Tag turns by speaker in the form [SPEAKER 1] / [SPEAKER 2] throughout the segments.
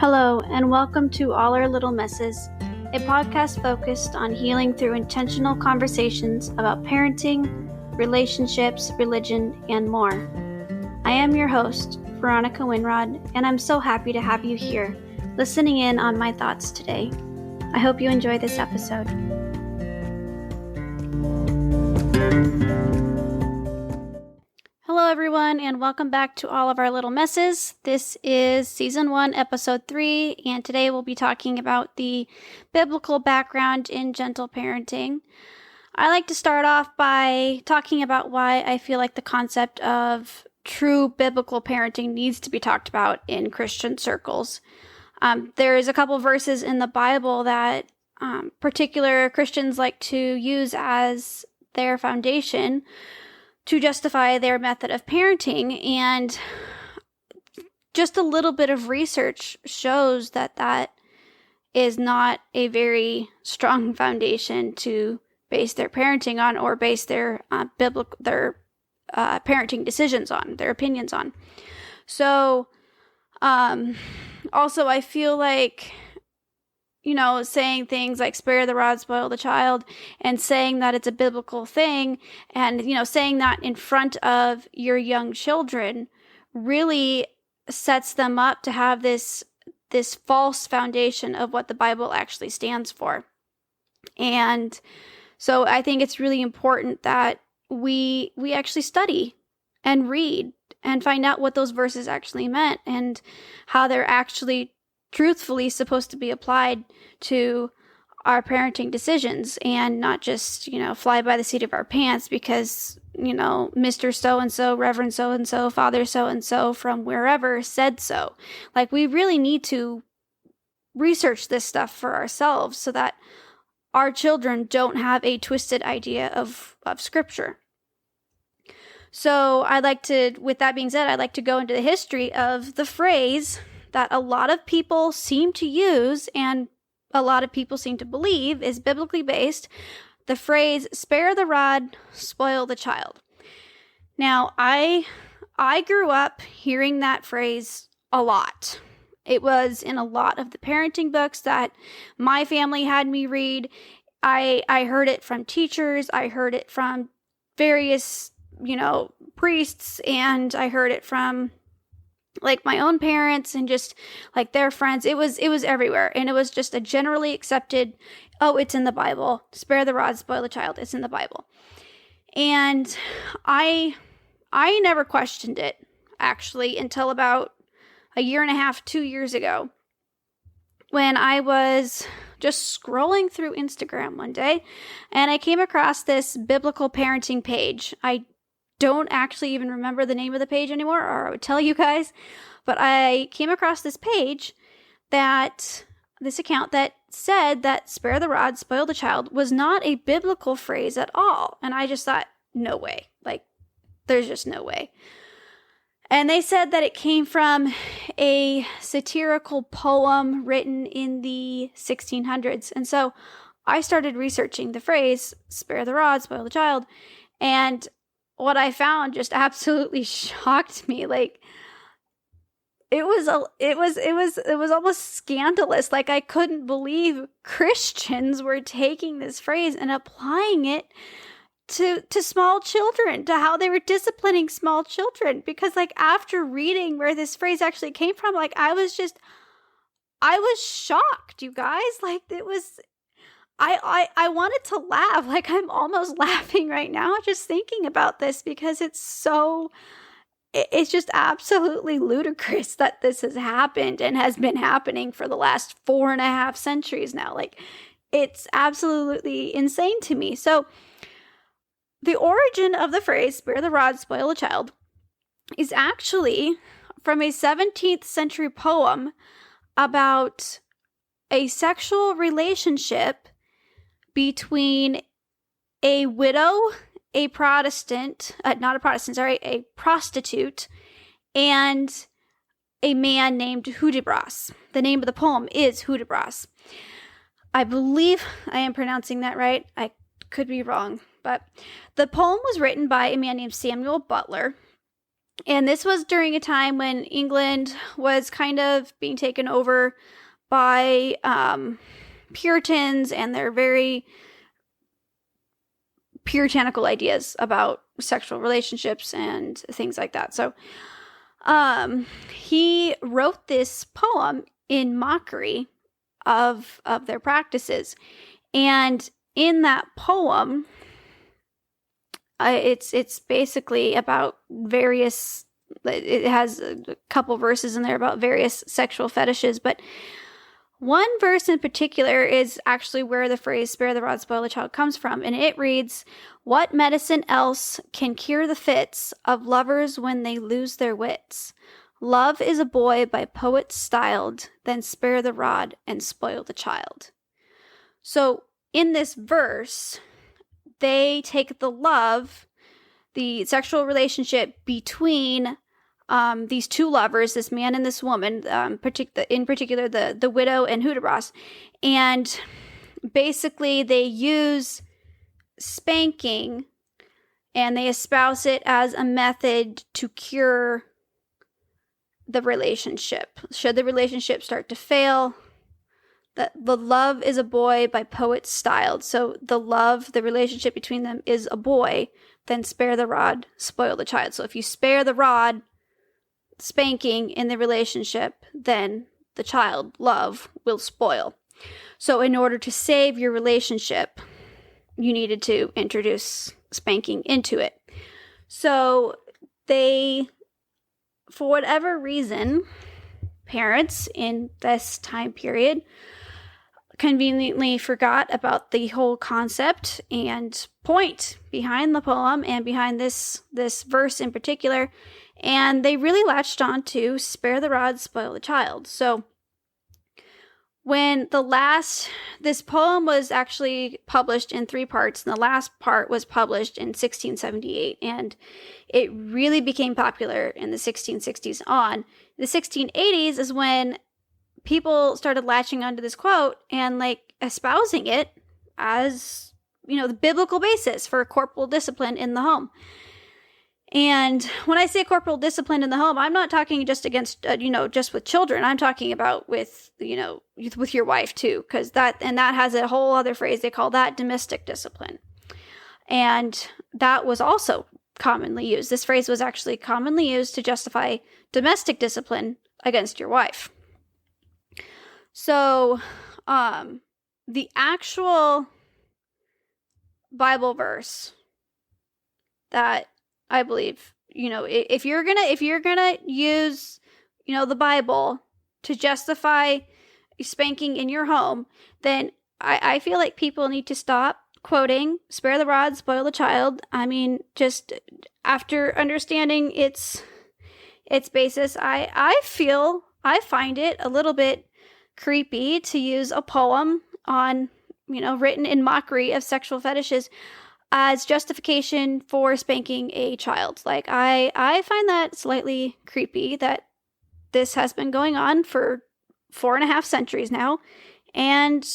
[SPEAKER 1] Hello, and welcome to All Our Little Messes, a podcast focused on healing through intentional conversations about parenting, relationships, religion, and more. I am your host, Veronica Winrod, and I'm so happy to have you here, listening in on my thoughts today. I hope you enjoy this episode. Hello, everyone, and welcome back to All of Our Little Messes. This is Season 1, Episode 3, and today we'll be talking about the biblical background in gentle parenting. I like to start off by talking about why I feel like the concept of true biblical parenting needs to be talked about in Christian circles. There's a couple verses in the Bible that particular Christians like to use as their foundation to justify their method of parenting, and just a little bit of research shows that that is not a very strong foundation to base their parenting on or base their parenting decisions on, their opinions on. So, also I feel like, saying things like spare the rod, spoil the child, and saying that it's a biblical thing, and, saying that in front of your young children really sets them up to have this false foundation of what the Bible actually stands for. And so I think it's really important that we actually study and read and find out what those verses actually meant and how they're actually truthfully supposed to be applied to our parenting decisions, and not just, fly by the seat of our pants because, Mr. So-and-so, Reverend so-and-so, Father so-and-so from wherever said so. Like, we really need to research this stuff for ourselves so that our children don't have a twisted idea of Scripture. So with that being said, I'd like to go into the history of the phrase that a lot of people seem to use and a lot of people seem to believe is biblically based, the phrase, spare the rod, spoil the child. Now, I grew up hearing that phrase a lot. It was in a lot of the parenting books that my family had me read. I heard it from teachers. I heard it from various, priests, and I heard it from like my own parents and just like their friends. It was everywhere. And it was just a generally accepted, oh, it's in the Bible. Spare the rod, spoil the child. It's in the Bible. And I never questioned it actually until about a year and a half, 2 years ago, when I was just scrolling through Instagram one day and I came across this biblical parenting page. I don't actually even remember the name of the page anymore, or I would tell you guys, but I came across this account that said that spare the rod, spoil the child was not a biblical phrase at all. And I just thought, no way. Like, there's just no way. And they said that it came from a satirical poem written in the 1600s. And so I started researching the phrase, spare the rod, spoil the child, and what I found just absolutely shocked me. Like, it was almost scandalous. Like, I couldn't believe Christians were taking this phrase and applying it to small children, to how they were disciplining small children. Because, like, after reading where this phrase actually came from, like, I was shocked, you guys. Like, it was, I wanted to laugh. Like, I'm almost laughing right now just thinking about this, because it's just absolutely ludicrous that this has happened and has been happening for the last 4.5 centuries now. Like, it's absolutely insane to me. So the origin of the phrase, spare the rod, spoil the child, is actually from a 17th century poem about a sexual relationship between a widow, a prostitute, and a man named Hudibras. The name of the poem is Hudibras. I believe I am pronouncing that right. I could be wrong, but the poem was written by a man named Samuel Butler, And this was during a time when England was kind of being taken over by Puritans and their very puritanical ideas about sexual relationships and things like that. So he wrote this poem in mockery of their practices. And in that poem, it's basically about various, it has a couple verses in there about various sexual fetishes, but one verse in particular is actually where the phrase "spare the rod, spoil the child" comes from, and it reads, "What medicine else can cure the fits of lovers when they lose their wits? Love is a boy by poets styled, then spare the rod and spoil the child." So in this verse, they take the love, the sexual relationship between these two lovers, this man and this woman, in particular the widow and Hudibras, and basically they use spanking and they espouse it as a method to cure the relationship. Should the relationship start to fail, the love is a boy by poets styled. So the relationship between them is a boy, then spare the rod, spoil the child. So if you spare the rod, spanking in the relationship, then the child, love, will spoil. So in order to save your relationship, you needed to introduce spanking into it. So they, for whatever reason, parents in this time period conveniently forgot about the whole concept and point behind the poem and behind this verse in particular, and they really latched on to spare the rod, spoil the child. So when this poem was actually published in 3 parts, and the last part was published in 1678, and it really became popular in the 1660s on. The 1680s is when people started latching onto this quote and like espousing it as, the biblical basis for corporal discipline in the home. And when I say corporal discipline in the home, I'm not talking just against, just with children. I'm talking about with your wife too, because that has a whole other phrase. They call that domestic discipline. And that was also commonly used. This phrase was actually commonly used to justify domestic discipline against your wife. So, the actual Bible verse that I believe, if you're gonna use, the Bible to justify spanking in your home, then I feel like people need to stop quoting "spare the rod, spoil the child." I mean, just after understanding its basis, I find it a little bit creepy to use a poem on, written in mockery of sexual fetishes as justification for spanking a child. Like, I find that slightly creepy that this has been going on for 4.5 centuries now, and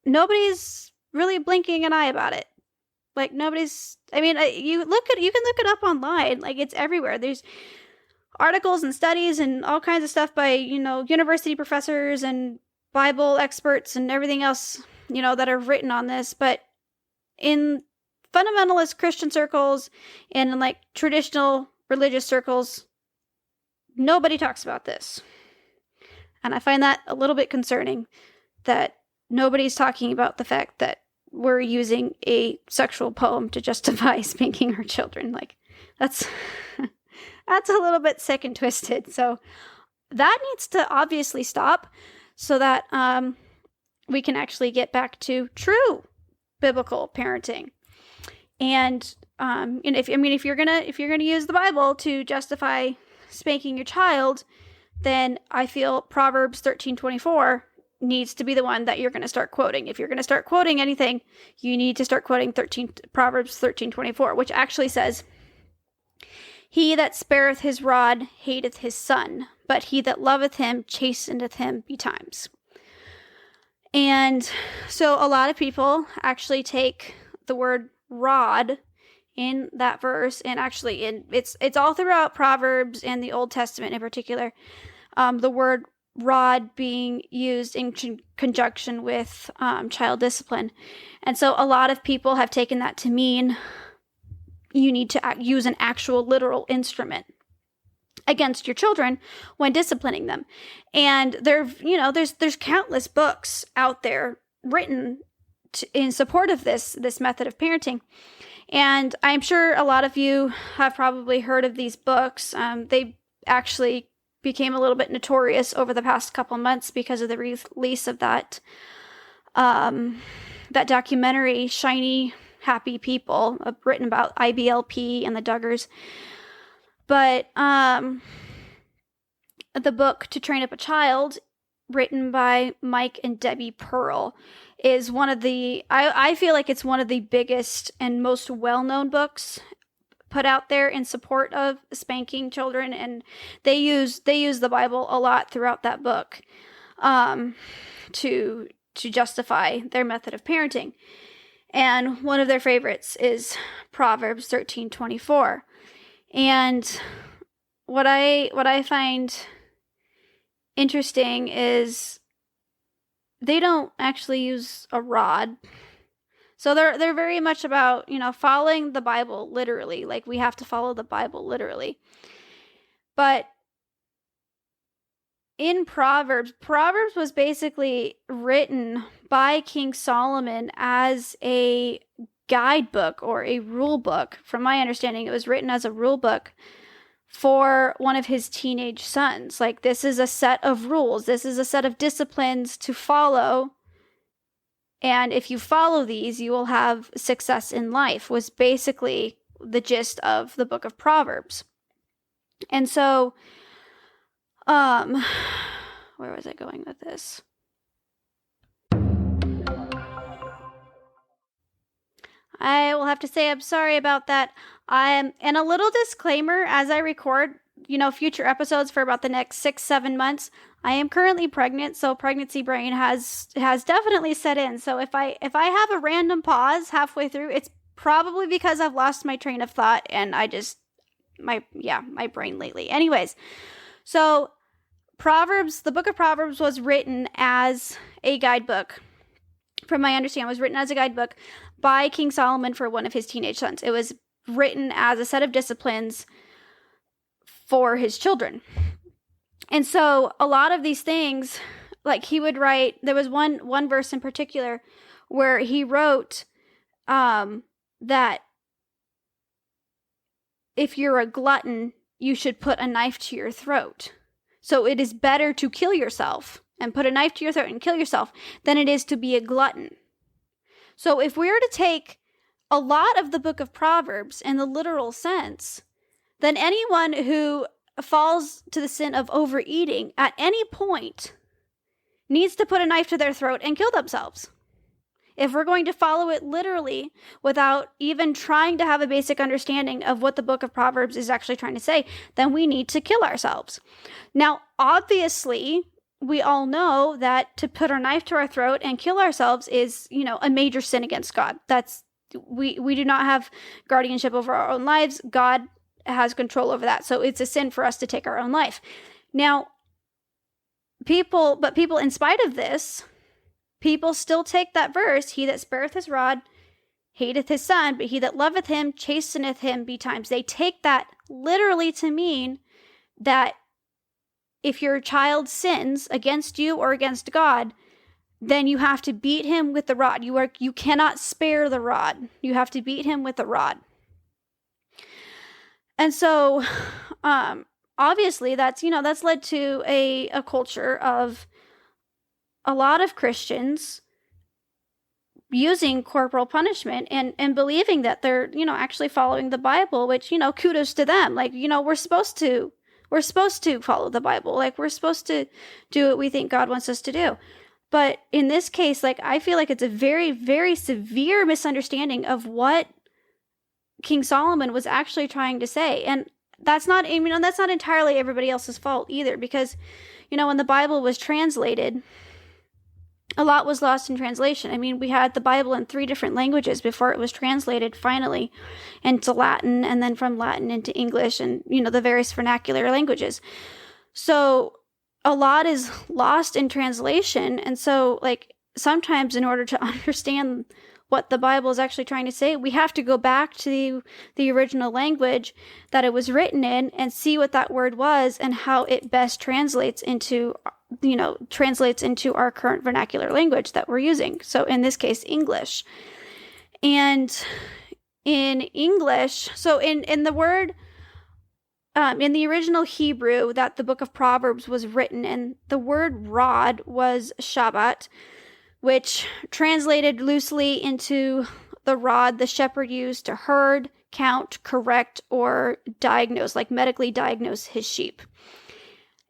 [SPEAKER 1] nobody's really blinking an eye about it. Like, you can look it up online. Like, it's everywhere. There's articles and studies and all kinds of stuff by, university professors and Bible experts and everything else, that are written on this. But in fundamentalist Christian circles and in like traditional religious circles, nobody talks about this. And I find that a little bit concerning that nobody's talking about the fact that we're using a sexual poem to justify spanking our children. Like, that's a little bit sick and twisted. So that needs to obviously stop so that we can actually get back to true biblical parenting. And if you're gonna use the Bible to justify spanking your child, then I feel Proverbs 13:24 needs to be the one that you're going to start quoting. If you're going to start quoting anything, you need to start quoting Proverbs 13:24, which actually says, "He that spareth his rod hateth his son, but he that loveth him chasteneth him betimes." And so a lot of people actually take the word rod in that verse, and actually it's all throughout Proverbs and the Old Testament in particular, the word rod being used in conjunction with child discipline. And so a lot of people have taken that to mean you need to use an actual literal instrument against your children when disciplining them. And there's countless books out there written in support of this method of parenting. And I'm sure a lot of you have probably heard of these books. They actually became a little bit notorious over the past couple months because of the release of that documentary, Shiny Happy People, written about IBLP and the Duggars. But the book To Train Up a Child, written by Mike and Debbie Pearl, is one of the, I feel like it's one of the biggest and most well-known books put out there in support of spanking children, and they use the Bible a lot throughout that book to justify their method of parenting. And one of their favorites is Proverbs 13:24. And what I find interesting is they don't actually use a rod. So they're very much about, following the Bible literally. Like, we have to follow the Bible literally. But in Proverbs was basically written by King Solomon as a guidebook or a rule book. From my understanding, it was written as a rule book for one of his teenage sons. Like, this is a set of rules. This is a set of disciplines to follow. And if you follow these, you will have success in life, was basically the gist of the book of Proverbs. And so, where was I going with this? I will have to say I'm sorry about that. And a little disclaimer as I record, future episodes for about the next 6-7 months. I am currently pregnant, so pregnancy brain has definitely set in. So if I have a random pause halfway through, it's probably because I've lost my train of thought and my brain lately. Anyways, so Proverbs, the book of Proverbs was written as a guidebook. From my understanding, it was written as a guidebook by King Solomon for one of his teenage sons. It was written as a set of disciplines for his children. And so a lot of these things, like he would write, there was one verse in particular where he wrote that if you're a glutton, you should put a knife to your throat. So it is better to kill yourself and put a knife to your throat and kill yourself than it is to be a glutton. So if we were to take a lot of the book of Proverbs in the literal sense, then anyone who falls to the sin of overeating at any point needs to put a knife to their throat and kill themselves. If we're going to follow it literally without even trying to have a basic understanding of what the book of Proverbs is actually trying to say, then we need to kill ourselves. Now, obviously, we all know that to put our knife to our throat and kill ourselves is, a major sin against God. We do not have guardianship over our own lives. God has control over that. So it's a sin for us to take our own life. Now, people, in spite of this, people still take that verse, he that spareth his rod hateth his son, but he that loveth him chasteneth him betimes. They take that literally to mean that if your child sins against you or against God, then you have to beat him with the rod. You cannot spare the rod. You have to beat him with the rod. And so, obviously, that's led to a culture of a lot of Christians using corporal punishment and believing that they're, actually following the Bible, which, kudos to them. Like, we're supposed to follow the Bible. Like, we're supposed to do what we think God wants us to do. But in this case, like, I feel like it's a very, very severe misunderstanding of what King Solomon was actually trying to say. And that's not entirely everybody else's fault either, because, when the Bible was translated, a lot was lost in translation. I mean, we had the Bible in 3 different languages before it was translated finally into Latin, and then from Latin into English, and, the various vernacular languages. So a lot is lost in translation. And so, like, sometimes in order to understand what the Bible is actually trying to say, we have to go back to the original language that it was written in and see what that word was and how it best translates into our current vernacular language that we're using. So in this case, English. And in English, so in the word, in the original Hebrew that the book of Proverbs was written in, the word rod was shabbat, which translated loosely into the rod the shepherd used to herd, count, correct, or diagnose, like medically diagnose his sheep.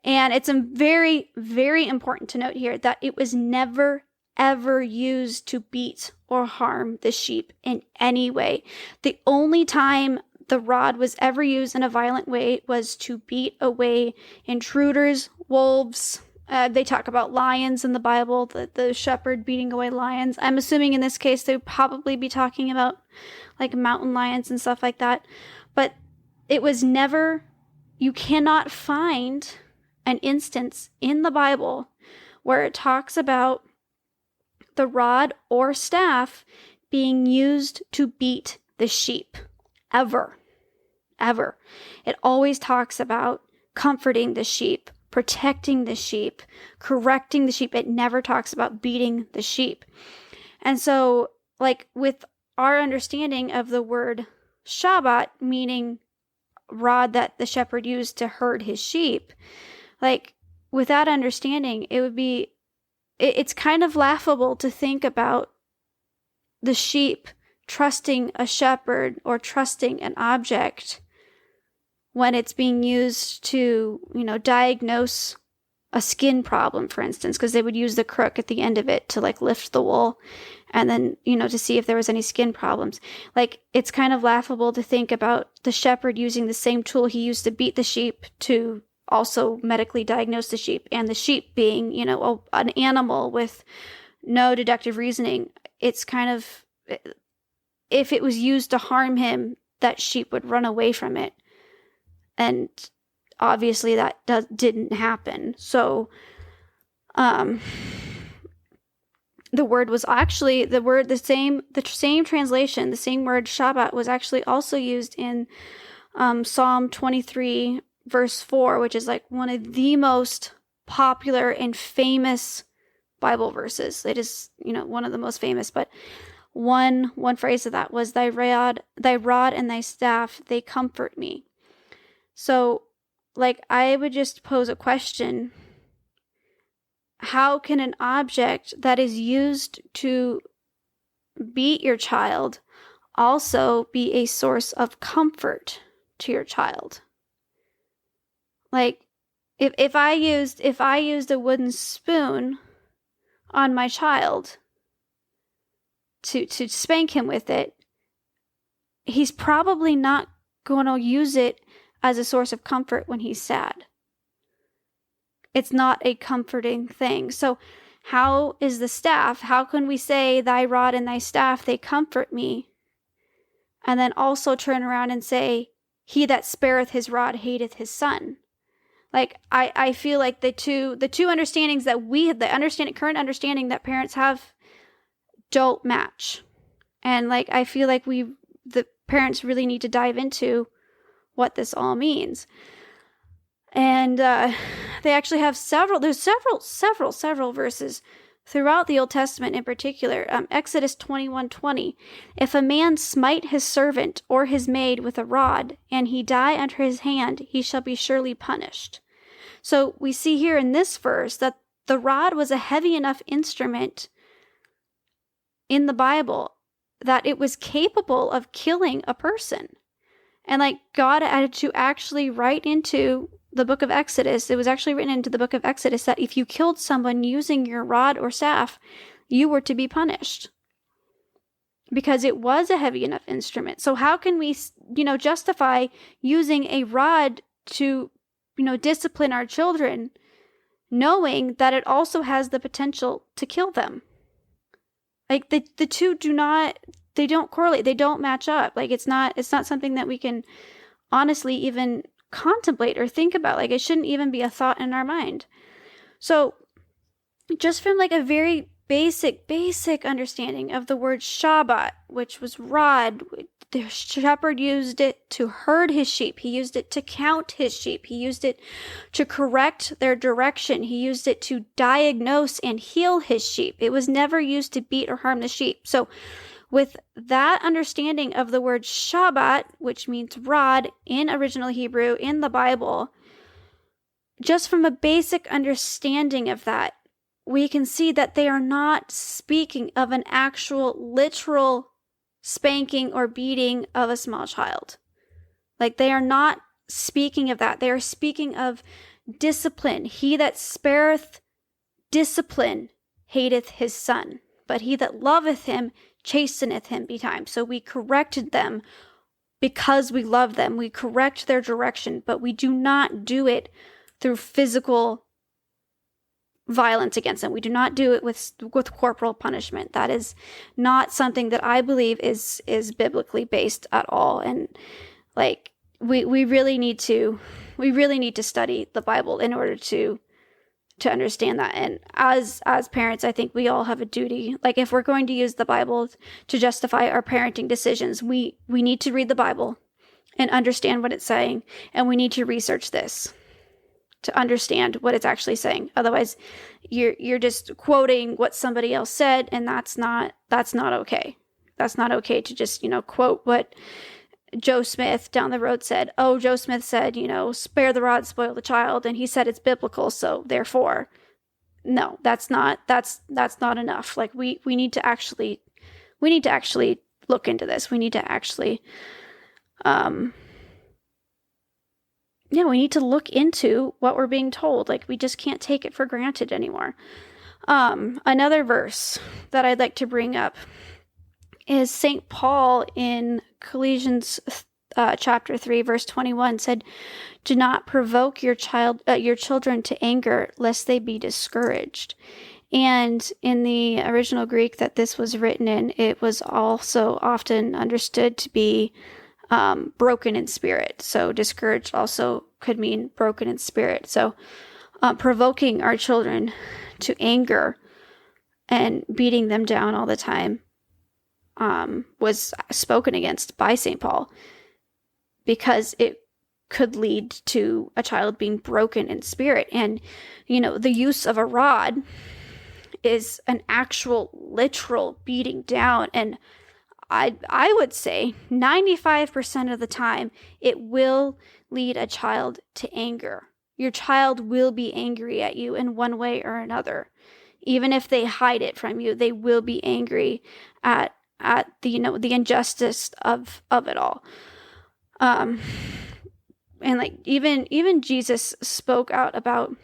[SPEAKER 1] And it's very, very important to note here that it was never, ever used to beat or harm the sheep in any way. The only time the rod was ever used in a violent way was to beat away intruders, wolves. They talk about lions in the Bible, the shepherd beating away lions. I'm assuming in this case they would probably be talking about like mountain lions and stuff like that. But it was never, you cannot find an instance in the Bible where it talks about the rod or staff being used to beat the sheep. Ever. It always talks about comforting the sheep, protecting the sheep, correcting the sheep. It never talks about beating the sheep. And so, like, with our understanding of the word shabbat, meaning rod that the shepherd used to herd his sheep, like, with that understanding, it's kind of laughable to think about the sheep trusting a shepherd or trusting an object when it's being used to, diagnose a skin problem, for instance, because they would use the crook at the end of it to like lift the wool and then, to see if there was any skin problems. Like, it's kind of laughable to think about the shepherd using the same tool he used to beat the sheep to also medically diagnose the sheep, and the sheep being, an animal with no deductive reasoning. It's kind of, if it was used to harm him, that sheep would run away from it. And obviously that didn't happen. So, the word was actually, the same translation, the same word Shabbat was actually also used in Psalm 23 verse 4, which is like one of the most popular and famous Bible verses. It is, one of the most famous, but one phrase of that was thy rod and thy staff, they comfort me. So, like, I would just pose a question. How can an object that is used to beat your child also be a source of comfort to your child? Like, if I used a wooden spoon on my child to spank him with it, he's probably not going to use it as a source of comfort when he's sad. It's not a comforting thing. So how is the staff? How can we say thy rod and thy staff, they comfort me? And then also turn around and say, he that spareth his rod hateth his son. Like, I feel like the two understandings that current understanding that parents have don't match. And like, I feel like the parents really need to dive into what this all means. And they actually have several verses throughout the Old Testament in particular. Exodus 21:20, if a man smite his servant or his maid with a rod, and he die under his hand, he shall be surely punished. So we see here in this verse that the rod was a heavy enough instrument in the Bible that it was capable of killing a person. And like, God had to actually write into the book of Exodus, it was actually written into the book of Exodus that if you killed someone using your rod or staff, you were to be punished. Because it was a heavy enough instrument. So how can we, justify using a rod to, discipline our children knowing that it also has the potential to kill them. Like the two they don't correlate. They don't match up. Like it's not something that we can honestly even contemplate or think about. Like it shouldn't even be a thought in our mind. So just from like a very basic understanding of the word shabbat, which was rod, the shepherd used it to herd his sheep. He used it to count his sheep. He used it to correct their direction. He used it to diagnose and heal his sheep. It was never used to beat or harm the sheep. So with that understanding of the word shabbat, which means rod in original Hebrew in the Bible, just from a basic understanding of that, we can see that they are not speaking of an actual literal spanking or beating of a small child. Like they are not speaking of that. They are speaking of discipline. He that spareth discipline hateth his son, but he that loveth him chasteneth him betimes. So we corrected them because we love them. We correct their direction, but we do not do it through physical violence against them. We do not do it with corporal punishment. That is not something that I believe is biblically based at all. And like we really need to study the Bible in order to understand that. And as parents, I think we all have a duty. Like if we're going to use the Bible to justify our parenting decisions, we need to read the Bible and understand what it's saying, and we need to research this to understand what it's actually saying. Otherwise, you're just quoting what somebody else said, and that's not okay. That's not okay to just, quote what Joe Smith down the road said. Oh, Joe Smith said, spare the rod, spoil the child, and he said it's biblical, so therefore, no, that's not enough. Like we need to actually look into this. We need to actually we need to look into what we're being told. Like we just can't take it for granted anymore. Another verse that I'd like to bring up is St. Paul in Colossians chapter 3, verse 21 said, "Do not provoke your children to anger, lest they be discouraged." And in the original Greek that this was written in, it was also often understood to be broken in spirit. So discouraged also could mean broken in spirit. So provoking our children to anger and beating them down all the time was spoken against by St. Paul, because it could lead to a child being broken in spirit. And, the use of a rod is an actual literal beating down. And I would say 95% of the time, it will lead a child to anger. Your child will be angry at you in one way or another. Even if they hide it from you, they will be angry at the injustice of it all. And like even Jesus spoke out about,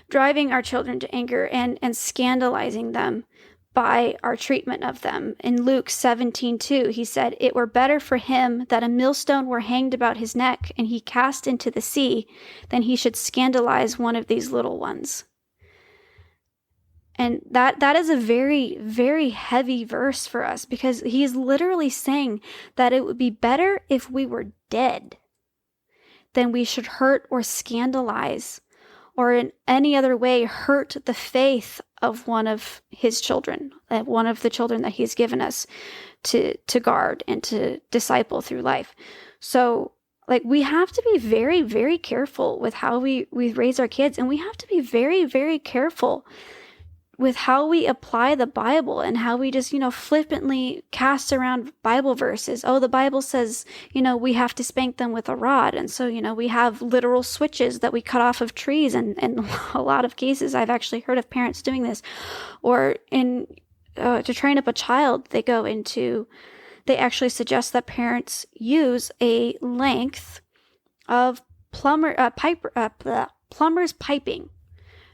[SPEAKER 1] driving our children to anger and scandalizing them by our treatment of them. In Luke 17:2, he said, "It were better for him that a millstone were hanged about his neck and he cast into the sea than he should scandalize one of these little ones." And that is a very, very heavy verse for us, because he's literally saying that it would be better if we were dead than we should hurt or scandalize or in any other way hurt the faith of one of his children, one of the children that he's given us to guard and to disciple through life. So like we have to be very, very careful with how we raise our kids, and we have to be very, very careful with how we apply the Bible and how we just, flippantly cast around Bible verses. Oh, the Bible says, we have to spank them with a rod. And so, we have literal switches that we cut off of trees. And in a lot of cases, I've actually heard of parents doing this. Or to train up a child, they actually suggest that parents use a length of plumber's piping,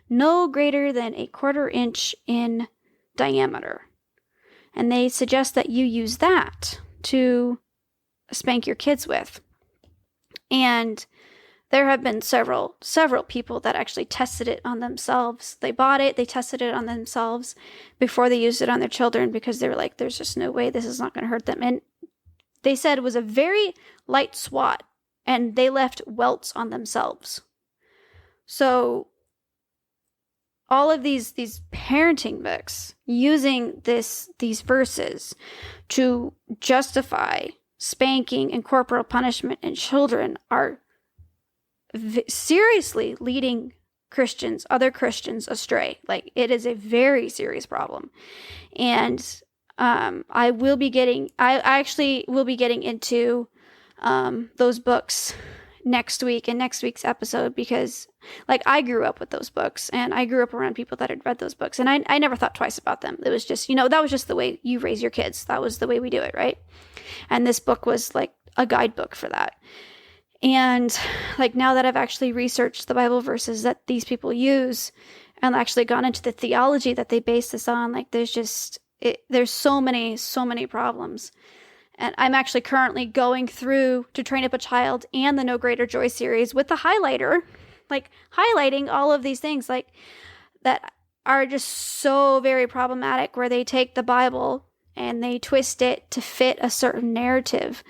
[SPEAKER 1] no greater than 1/4 inch in diameter. And they suggest that you use that to spank your kids with. And there have been several people that actually tested it on themselves. They bought it, they tested it on themselves before they used it on their children, because they were like, there's just no way this is not going to hurt them. And they said it was a very light swat, and they left welts on themselves. So all of these parenting books using these verses to justify spanking and corporal punishment in children are seriously leading other Christians astray. Like, it is a very serious problem. And I actually will be getting into those books next week in next week's episode, because like, I grew up with those books, and I grew up around people that had read those books, and I never thought twice about them. It was just, that was just the way you raise your kids. That was the way we do it, right? And this book was like a guidebook for that. And like, now that I've actually researched the Bible verses that these people use and actually gone into the theology that they base this on, like, there's so many problems. And I'm actually currently going through To Train Up a Child and the No Greater Joy series with the highlighter, like highlighting all of these things like that are just so very problematic, where they take the Bible and they twist it to fit a certain narrative.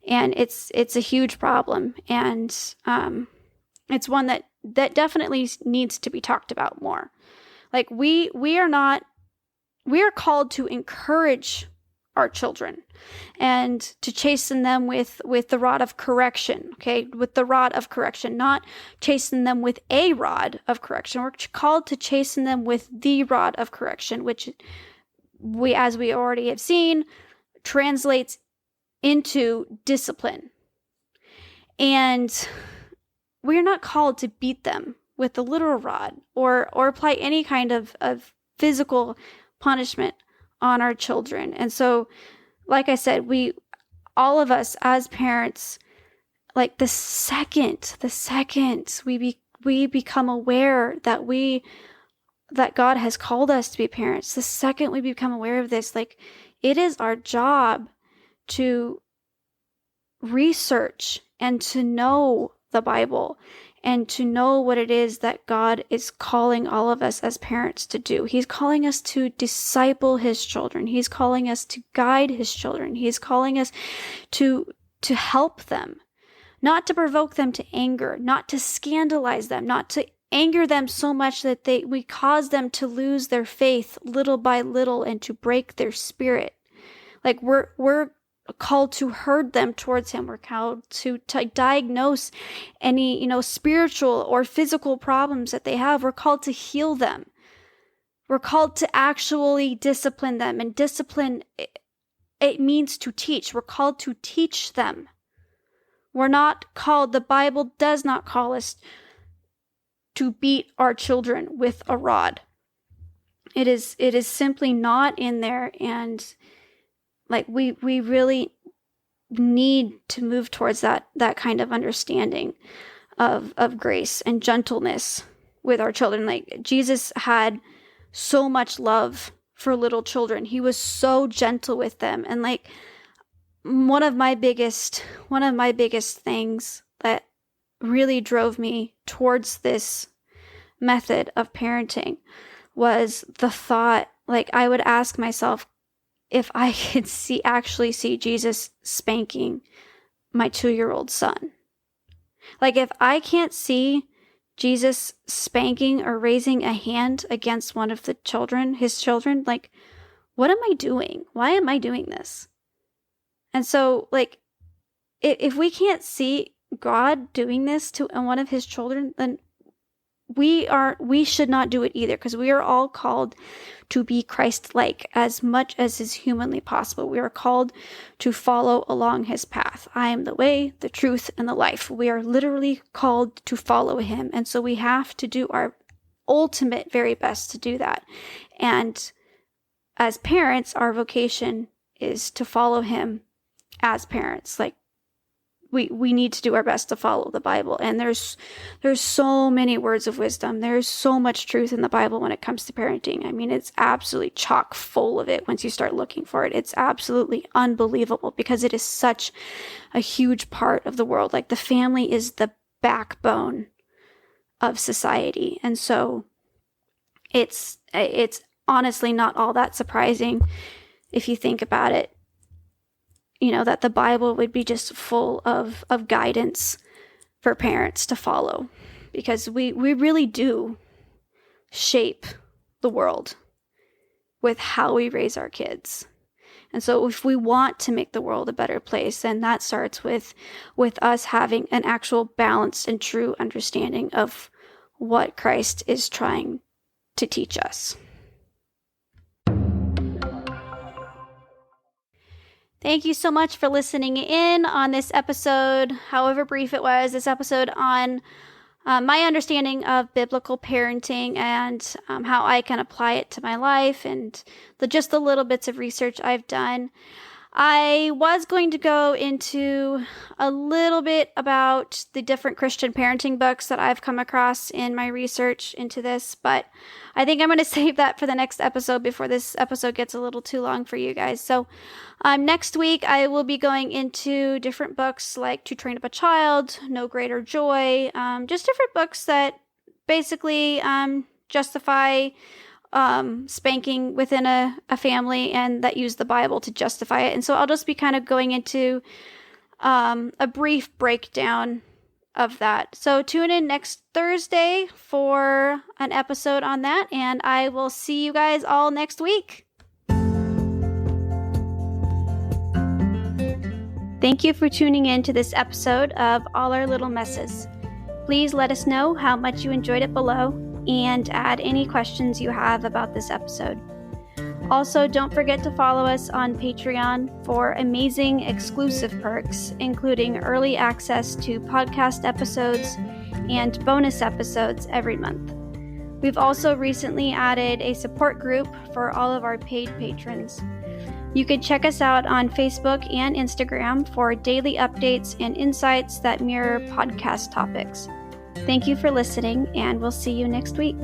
[SPEAKER 1] And it's a huge problem. And it's one that definitely needs to be talked about more. Like, we are called to encourage our children and to chasten them with the rod of correction, okay? With the rod of correction, not chasten them with a rod of correction. We're called to chasten them with the rod of correction, which as we already have seen, translates into discipline. And we're not called to beat them with the literal rod or apply any kind of physical punishment on our children. And so, like I said, all of us as parents, like the second we become aware that God has called us to be parents, the second we become aware of this, like, it is our job to research and to know the Bible and to know what it is that God is calling all of us as parents to do. He's calling us to disciple his children. He's calling us to guide his children. He's calling us to help them, not to provoke them to anger, not to scandalize them, not to anger them so much that we cause them to lose their faith little by little and to break their spirit. Like, we're called to herd them towards him. We're called to diagnose any, spiritual or physical problems that they have. We're called to heal them. We're called to actually discipline them. And discipline, it means to teach. We're called to teach them. The Bible does not call us to beat our children with a rod. It is simply not in there. And like, we really need to move towards that kind of understanding of grace and gentleness with our children. Like, Jesus had so much love for little children. He was so gentle with them. And like, one of my biggest things that really drove me towards this method of parenting was the thought, like, I would ask myself, if I could actually see Jesus spanking my 2-year-old son. Like, if I can't see Jesus spanking or raising a hand against one of his children, like, what am I doing? Why am I doing this? And so, like, if we can't see God doing this to one of his children, then we should not do it either, because we are all called to be Christ-like as much as is humanly possible. We are called to follow along his path. I am the way, the truth, and the life. We are literally called to follow him. And so we have to do our ultimate very best to do that. And as parents, our vocation is to follow him as parents. Like, we need to do our best to follow the Bible. And there's so many words of wisdom. There's so much truth in the Bible when it comes to parenting. I mean, it's absolutely chock full of it once you start looking for it. It's absolutely unbelievable, because it is such a huge part of the world. Like, the family is the backbone of society. And so it's honestly not all that surprising if you think about it, that the Bible would be just full of guidance for parents to follow, because we really do shape the world with how we raise our kids. And so if we want to make the world a better place, then that starts with us having an actual balanced and true understanding of what Christ is trying to teach us. Thank you so much for listening in on this episode, however brief it was, this episode on my understanding of biblical parenting and how I can apply it to my life and just the little bits of research I've done. I was going to go into a little bit about the different Christian parenting books that I've come across in my research into this, but I think I'm going to save that for the next episode before this episode gets a little too long for you guys. So next week, I will be going into different books like To Train Up a Child, No Greater Joy, just different books that basically justify spanking within a family and that use the Bible to justify it. And so I'll just be kind of going into a brief breakdown of that. So tune in next Thursday for an episode on that, and I will see you guys all next week. Thank you for tuning in to this episode of All Our Little Messes. Please let us know how much you enjoyed it below and add any questions you have about this episode. Also, don't forget to follow us on Patreon for amazing exclusive perks, including early access to podcast episodes and bonus episodes every month. We've also recently added a support group for all of our paid patrons. You can check us out on Facebook and Instagram for daily updates and insights that mirror podcast topics. Thank you for listening, and we'll see you next week.